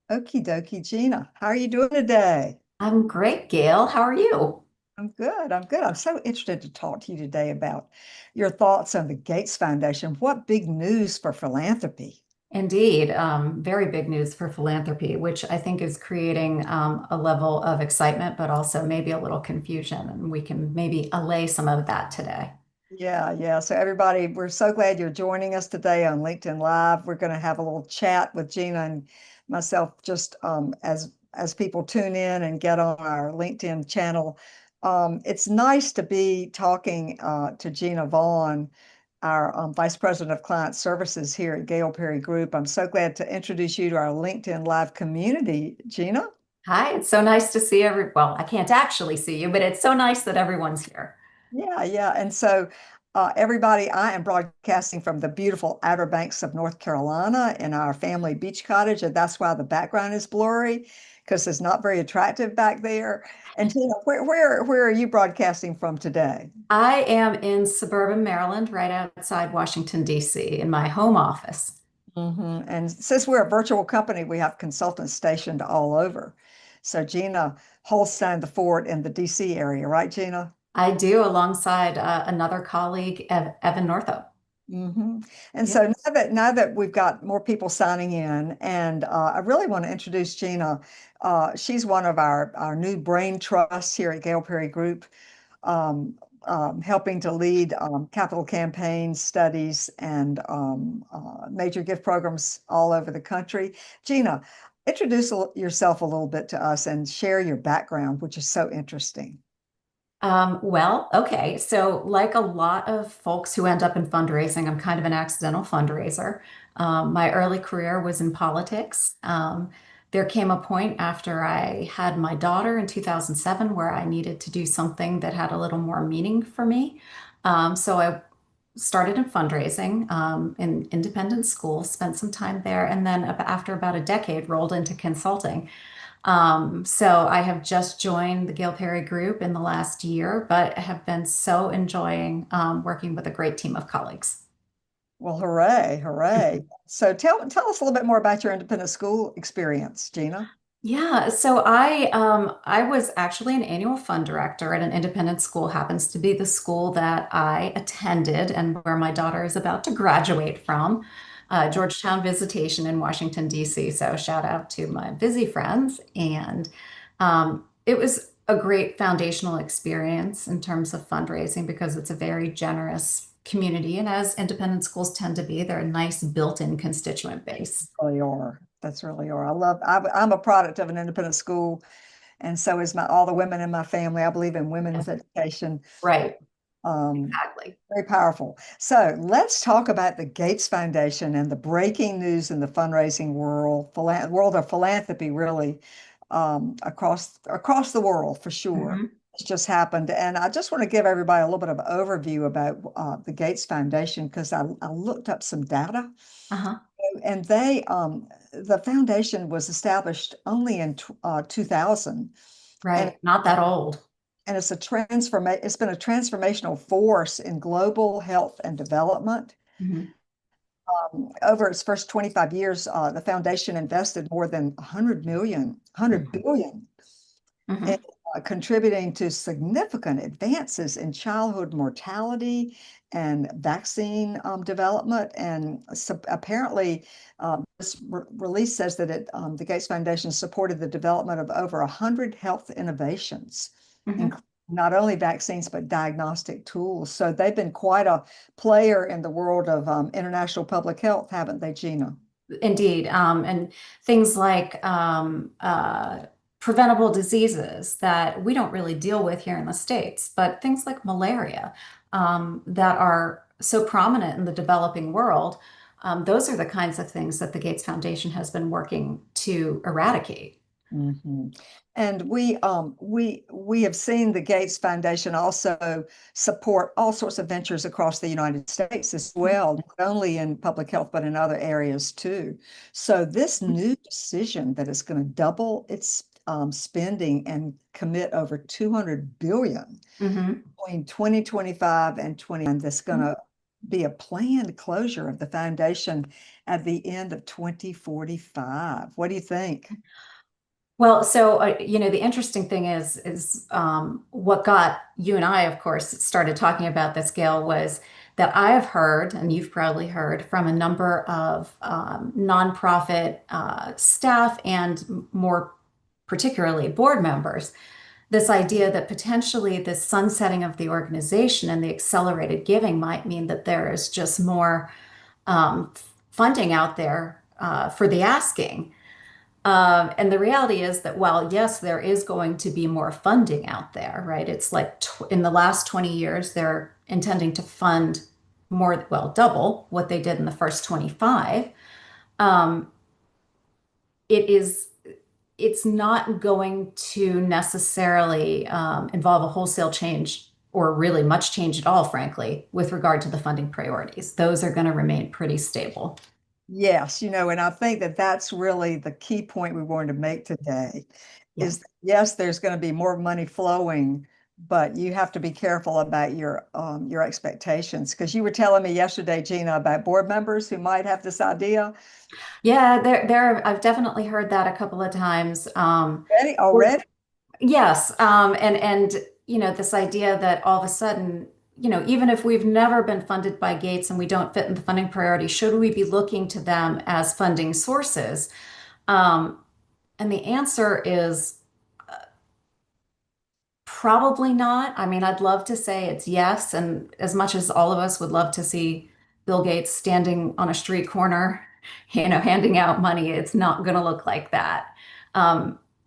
Okie dokie, Gina. How are you doing today? I'm great, Gail. How are you? I'm good. I'm good. I'm so interested to talk to you today about your thoughts on the Gates Foundation. What big news for philanthropy. Indeed, very big news for philanthropy, which I think is creating a level of excitement, but also maybe a little confusion. And we can maybe allay some of that today. Yeah, yeah. So everybody, we're so glad you're joining us today on LinkedIn Live. We're going to have a little chat with Gina and myself just as people tune in and get on our LinkedIn channel. It's nice to be talking to Gina Vaughn, our Vice President of Client Services here at Gale Perry Group. I'm so glad to introduce you to our LinkedIn Live community, Gina. Hi, it's so nice to see well, I can't actually see you, but it's so nice that everyone's here. Yeah, yeah. And so, everybody, I am broadcasting from the beautiful Outer Banks of North Carolina in our family beach cottage. And that's why the background is blurry because it's not very attractive back there. And Tina, where are you broadcasting from today? I am in suburban Maryland, right outside Washington, D.C., in my home office. And since we're a virtual company, we have consultants stationed all over. So Gina holds down the fort in the DC area, right, Gina? I do alongside another colleague, Evan Northup. hmm And so now that we've got more people signing in, and I really want to introduce Gina. She's one of our new brain trusts here at Gale Perry Group, helping to lead capital campaigns, studies, and major gift programs all over the country. Gina, introduce yourself a little bit to us and share your background, which is so interesting. Well, okay. So, like a lot of folks who end up in fundraising, I'm kind of an accidental fundraiser. My early career was in politics. There came a point after I had my daughter in 2007 where I needed to do something that had a little more meaning for me. So, I started in fundraising in independent schools, spent some time there, and then after about a decade, rolled into consulting. So I have just joined the Gale Perry Group in the last year, but have been so enjoying working with a great team of colleagues. Well, hooray, hooray. So tell us a little bit more about your independent school experience, Gina. Yeah, so I was actually an annual fund director at an independent school, happens to be the school that I attended and where my daughter is about to graduate from, Georgetown Visitation in Washington, D.C. So shout out to my busy friends. And it was a great foundational experience in terms of fundraising because it's a very generous community. And as independent schools tend to be, they're a nice built-in constituent base. Really are. That's really are. I'm a product of an independent school, and so is all the women in my family. I believe in women's education. Right, Um, exactly. Very powerful. So let's talk about the Gates Foundation and the breaking news in the fundraising world of philanthropy, really, across the world for sure. Mhm. It's just happened, and I just want to give everybody a little bit of overview about the Gates Foundation because I looked up some data, Uh-huh. and the foundation was established only in 2000, and Right. Not that old. it's been a transformational force in global health and development. Mhm. Over its first 25 years, the foundation invested more than 100 Mhm. billion in Mhm. contributing to significant advances in childhood mortality and vaccine development. And so apparently, this release says that the Gates Foundation supported the development of over 100 health innovations, Mhm. including not only vaccines, but diagnostic tools. So they've been quite a player in the world of international public health, haven't they, Gina? Indeed. And things like preventable diseases that we don't really deal with here in the States, but things like malaria that are so prominent in the developing world, those are the kinds of things that the Gates Foundation has been working to eradicate. hmm And we have seen the Gates Foundation also support all sorts of ventures across the United States as well, not only in public health, but in other areas too. So this new decision that it's going to double its spending and commit over 200 billion Mhm. between 2025 and 20, that's going to Mhm. be a planned closure of the foundation at the end of 2045. What do you think? Well, so the interesting thing is what got you and I, of course, started talking about this, Gail, was that I have heard, and you've probably heard from a number of nonprofit staff and more particularly board members, this idea that potentially the sunsetting of the organization and the accelerated giving might mean that there is just more um, funding out there for the asking. And the reality is that while, yes, there is going to be more funding out there, right? It's like in the last 20 years, they're intending to fund more, well, double what they did in the first 25. Um, it is, it's not going to necessarily involve a wholesale change or really much change at all, frankly, with regard to the funding priorities. Those are going to remain pretty stable. Yes, and I think that that's really the key point we wanted to make today Yeah. is yes, there's going to be more money flowing, but you have to be careful about your expectations because you were telling me yesterday, Gina, about board members who might have this idea. Yeah, I've definitely heard that a couple of times. Ready already? Yes, and this idea that all of a sudden, even if we've never been funded by Gates and we don't fit in the funding priority, should we be looking to them as funding sources? Um, and the answer is probably not. I mean, I'd love to say it's yes, and as much as all of us would love to see Bill Gates standing on a street corner, handing out money, it's not going to look like that.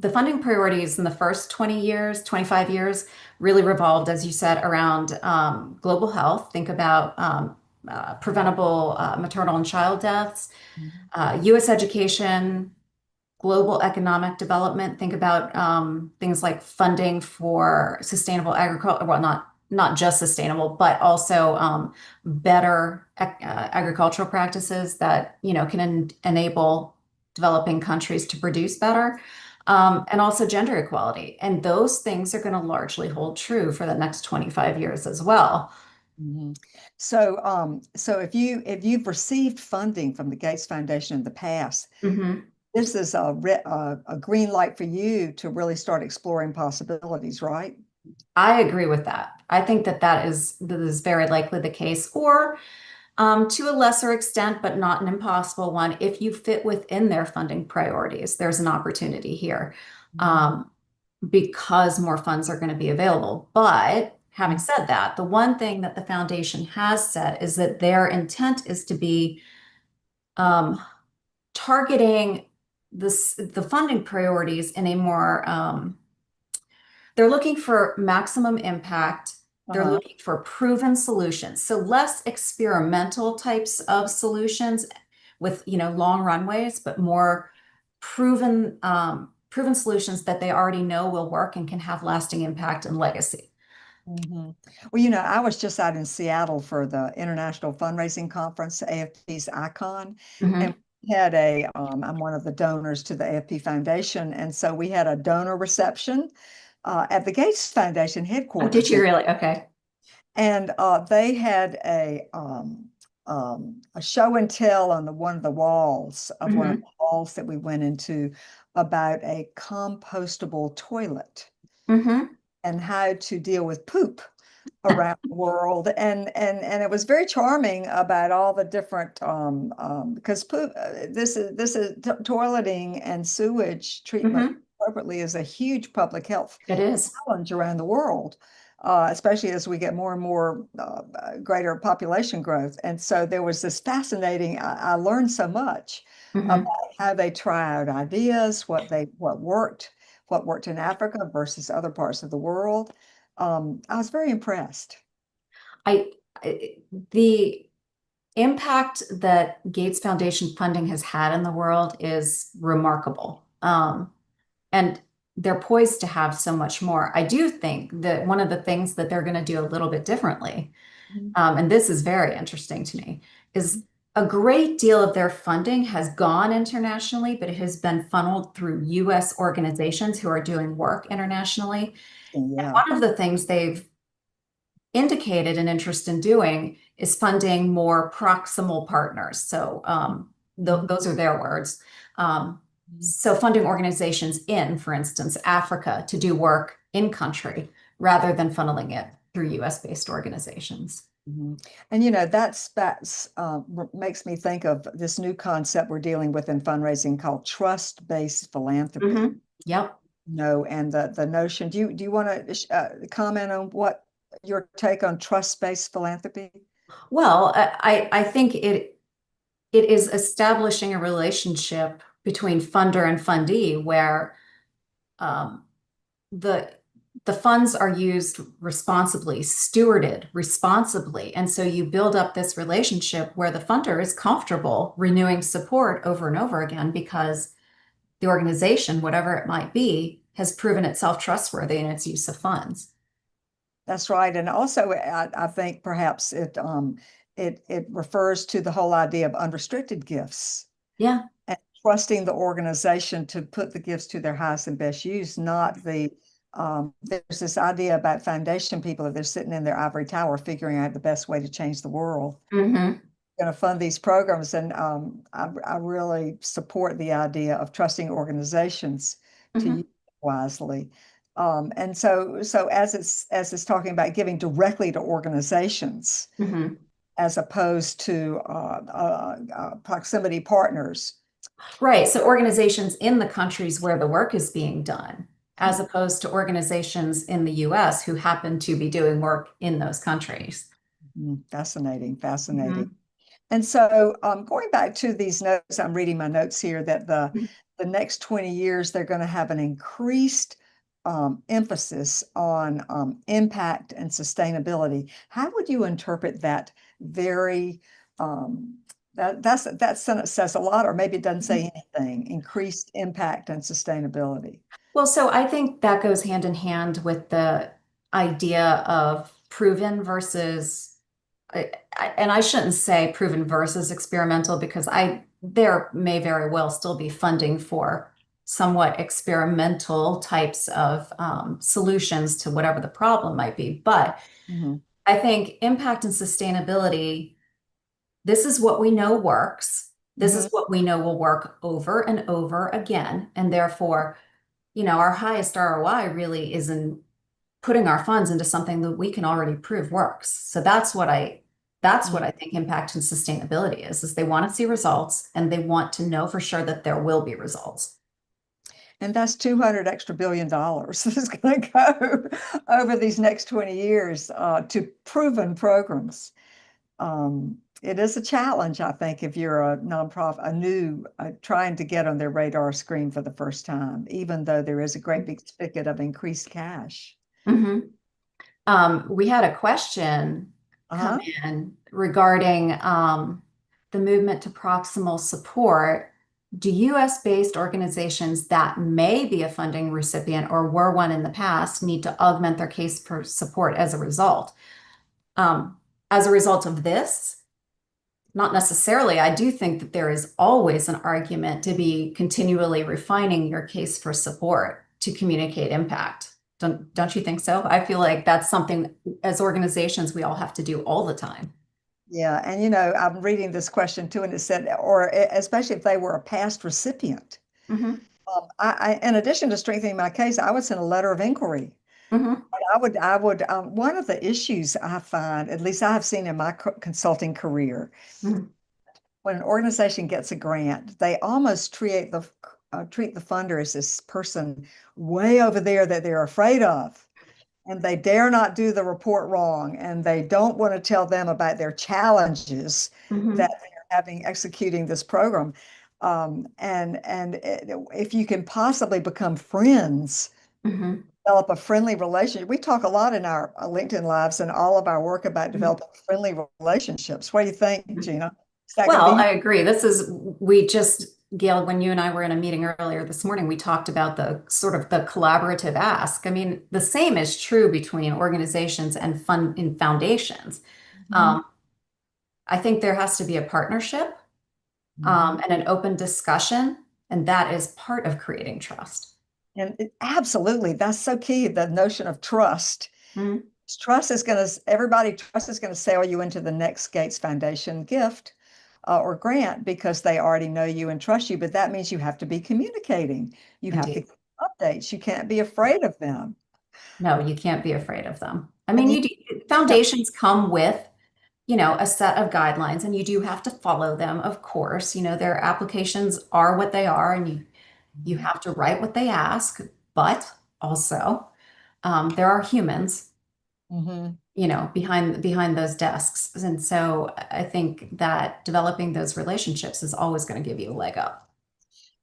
The funding priorities in the first 20 years, 25 years really revolved, as you said, around global health. Think about preventable maternal and child deaths, Mhm. US education, global economic development. Think about things like funding for sustainable agriculture. Well, not just sustainable, but also better agricultural practices that can enable developing countries to produce better, and also gender equality. And those things are going to largely hold true for the next 25 years as well. Mhm. So if you've received funding from the Gates Foundation in the past, Mhm. this is a green light for you to really start exploring possibilities, right? I agree with that. I think that is very likely the case, or to a lesser extent, but not an impossible one. If you fit within their funding priorities, there's an opportunity here Mhm. um, because more funds are going to be available. But having Mhm. said that, the one thing that the foundation has said is that their intent is to be um, targeting the funding priorities in a more they're looking for maximum impact. They're Uh-huh. looking for proven solutions. So less experimental types of solutions with, long runways, but more proven solutions that they already know will work and can have lasting impact and legacy. Mhm. Well, I was just out in Seattle for the International Fundraising Conference, AFP's ICON, and Mhm. we had I'm one of the donors to the AFP Foundation, and so we had a donor reception at the Gates Foundation Oh, did headquarters, you really? Okay. and they had a show and tell on one of the walls of one of the Hmm. halls that we went into about a compostable toilet Hmm. and how to deal with poop around the world. And it was very charming about all the different because poop this is toileting and sewage treatment Hmm. appropriately is a huge public health It is. challenge around the world. Especially as we get more and more greater population growth. And so there was this fascinating, I learned so much about Hmm. how they tried ideas, what worked in Africa versus other parts of the world. I was very impressed. I, I the impact that Gates Foundation funding has had in the world is remarkable. And they're poised to have so much more. I do think that one of the things that they're going to do a little bit differently, Mhm. and this is very interesting to me, is a great deal of their funding has gone internationally, but it has been funneled through US organizations who are doing work internationally. And Yeah. one of the things they've indicated an interest in doing is funding more proximal partners. So those are their words. So funding organizations in, for instance, Africa to do work in country rather than funneling it through US-based organizations. Mhm. And makes me think of this new concept we're dealing with in fundraising called trust-based philanthropy. Yep. No, and the notion. Do you want to comment on what your take on trust-based philanthropy? Well, I think it is establishing a relationship between funder and fundee where um, the the funds are used responsibly, stewarded responsibly. And so you build up this relationship where the funder is comfortable renewing support over and over again because the organization, whatever it might be, has proven itself trustworthy in its use of funds. That's right. And also, I think perhaps it refers to the whole idea of unrestricted gifts Yeah. and trusting the organization to put the gifts to their highest and best use, not there's this idea about foundation people that they're sitting in their ivory tower figuring out the best way to change the world. Mm-hmm. Going to fund these programs, and I really support the idea of trusting organizations to Mm-hmm. use it wisely. And so as it's talking about giving directly to organizations Mm-hmm. as opposed to proximity partners. Right. So organizations in the countries where the work is being done, as opposed to organizations in the US who happen to be doing work in those countries. Fascinating, fascinating. Mhm. And so going back to these notes, I'm reading my notes here that the next 20 years, they're going to have an increased emphasis on impact and sustainability. How would you interpret that very, that sentence says a lot, or maybe it doesn't say anything, increased impact and sustainability. Well, so I think that goes hand in hand with the idea of proven versus, and I shouldn't say proven versus experimental because there may very well still be funding for somewhat experimental types of solutions to whatever the problem might be. But Mhm. I think impact and sustainability, this is what we know works. This is Mhm. what we know will work over and over again. And therefore, our highest ROI really is in putting our funds into something that we can already prove works. So that's what I think impact and sustainability is they want to see results and they want to know for sure that there will be results. And that's 200 extra billion dollars that's going to go over these next 20 years to proven programs. It is a challenge, I think, if you're a nonprofit, trying to get on their radar screen for the first time, even though there is a great big spigot of increased cash. Mhm. We had a question come Uh-huh. in regarding the movement to proximal support. Do US-based organizations that may be a funding recipient or were one in the past need to augment their case for support as a result? Um, as a result of this, not necessarily. I do think that there is always an argument to be continually refining your case for support to communicate impact. Don't you think so? I feel like that's something as organizations we all have to do all the time. Yeah, and I'm reading this question too, and it said, especially if they were a past recipient. Hmm. In addition to strengthening my case, I would send a letter of inquiry. Hmm. One of the issues I find, at least I have seen in my consulting career, Hmm. when an organization gets a grant, they almost treat the funder as this person way over there that they're afraid of, and they dare not do the report wrong, and they don't want to tell them about their challenges that Hmm. they're having executing this program. If you can possibly become friends, Hmm. develop a friendly relationship. We talk a lot in our LinkedIn lives and all of our work about developing friendly relationships. What do you think, Gina? Is that going to Well, be? I agree. Gail, when you and I were in a meeting earlier this morning, we talked about the sort of the collaborative ask. I mean, the same is true between organizations and fund in foundations. Mhm. Um, I think there has to be a partnership, Mhm. and an open discussion, and that is part of creating trust. Absolutely, that's so key, the notion of trust. Mhm. Trust is gonna sail you into the next Gates Foundation gift or grant because they already know you and trust you. But that means you have to be communicating. You have to Indeed. give updates. You can't be afraid of them. No, you can't be afraid of them. I And mean, you, you do, foundations come with, a set of guidelines and you do have to follow them, of course. Their applications are what they are and you have to write what they ask, but also there are humans, Mhm. behind those desks. And so I think that developing those relationships is always going to give you a leg up.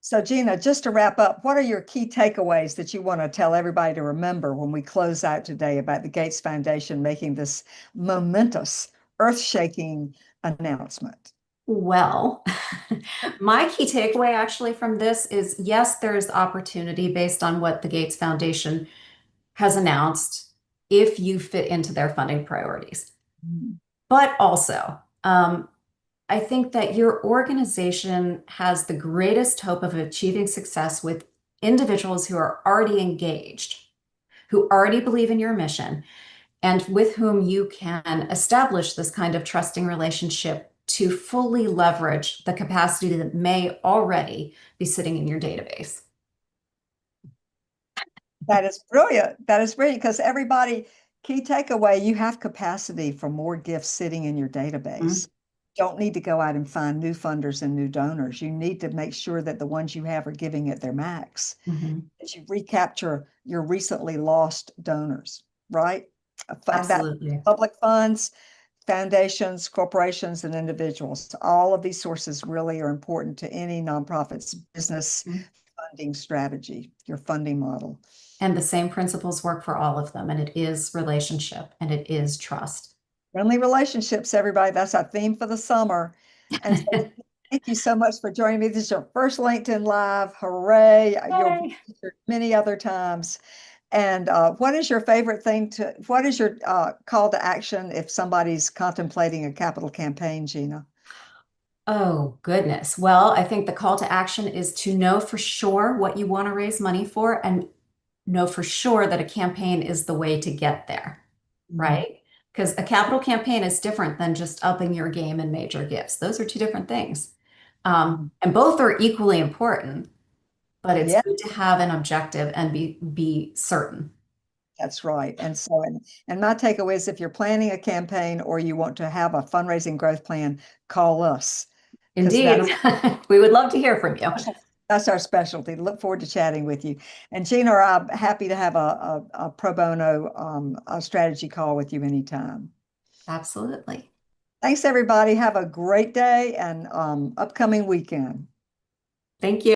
So Gina, just to wrap up, what are your key takeaways that you want to tell everybody to remember when we close out today about the Gates Foundation making this momentous, earth-shaking announcement? Well, my key takeaway actually from this is yes, there's opportunity based on what the Gates Foundation has announced if you fit into their funding priorities. Mhm. But also, I think that your organization has the greatest hope of achieving success with individuals who are already engaged, who already believe in your mission, and with whom you can establish this kind of trusting relationship to fully leverage the capacity that may already be sitting in your database. That is brilliant. That is brilliant because key takeaway, you have capacity for more gifts sitting in your database. Don't need to go out and find new funders and new donors. You need to make sure that the ones you have are giving at their max, Mhm. that you recapture your recently lost donors, right? And that Absolutely. public funds, foundations, corporations, and individuals. All of these sources really are important to any nonprofit's business Mhm. funding strategy, your funding model. And the same principles work for all of them, and it is relationship and it is trust. Friendly relationships, everybody. That's our theme for the summer. And so thank you so much for joining me. This is your first LinkedIn Live. Hooray. You'll be Yay. featured many other times. And what is your call to action if somebody's contemplating a capital campaign, Gina? Oh, goodness. Well, I think the call to action is to know for sure what you want to raise money for and know for sure that a campaign is the way to get there, Mhm. right? Because a capital campaign is different than just upping your game and major gifts. Those are two different things. Mhm. And both are equally important, but it's Yeah, good to have an objective and be certain. that's right. And my takeaway is if you're planning a campaign or you want to have a fundraising growth plan, call us because Indeed. We would love to hear from you. that's our specialty. Look forward to chatting with you. And Gina, I'm happy to have a pro bono a strategy call with you anytime. Absolutely. Thanks, everybody. Have a great day and upcoming weekend. Thank you.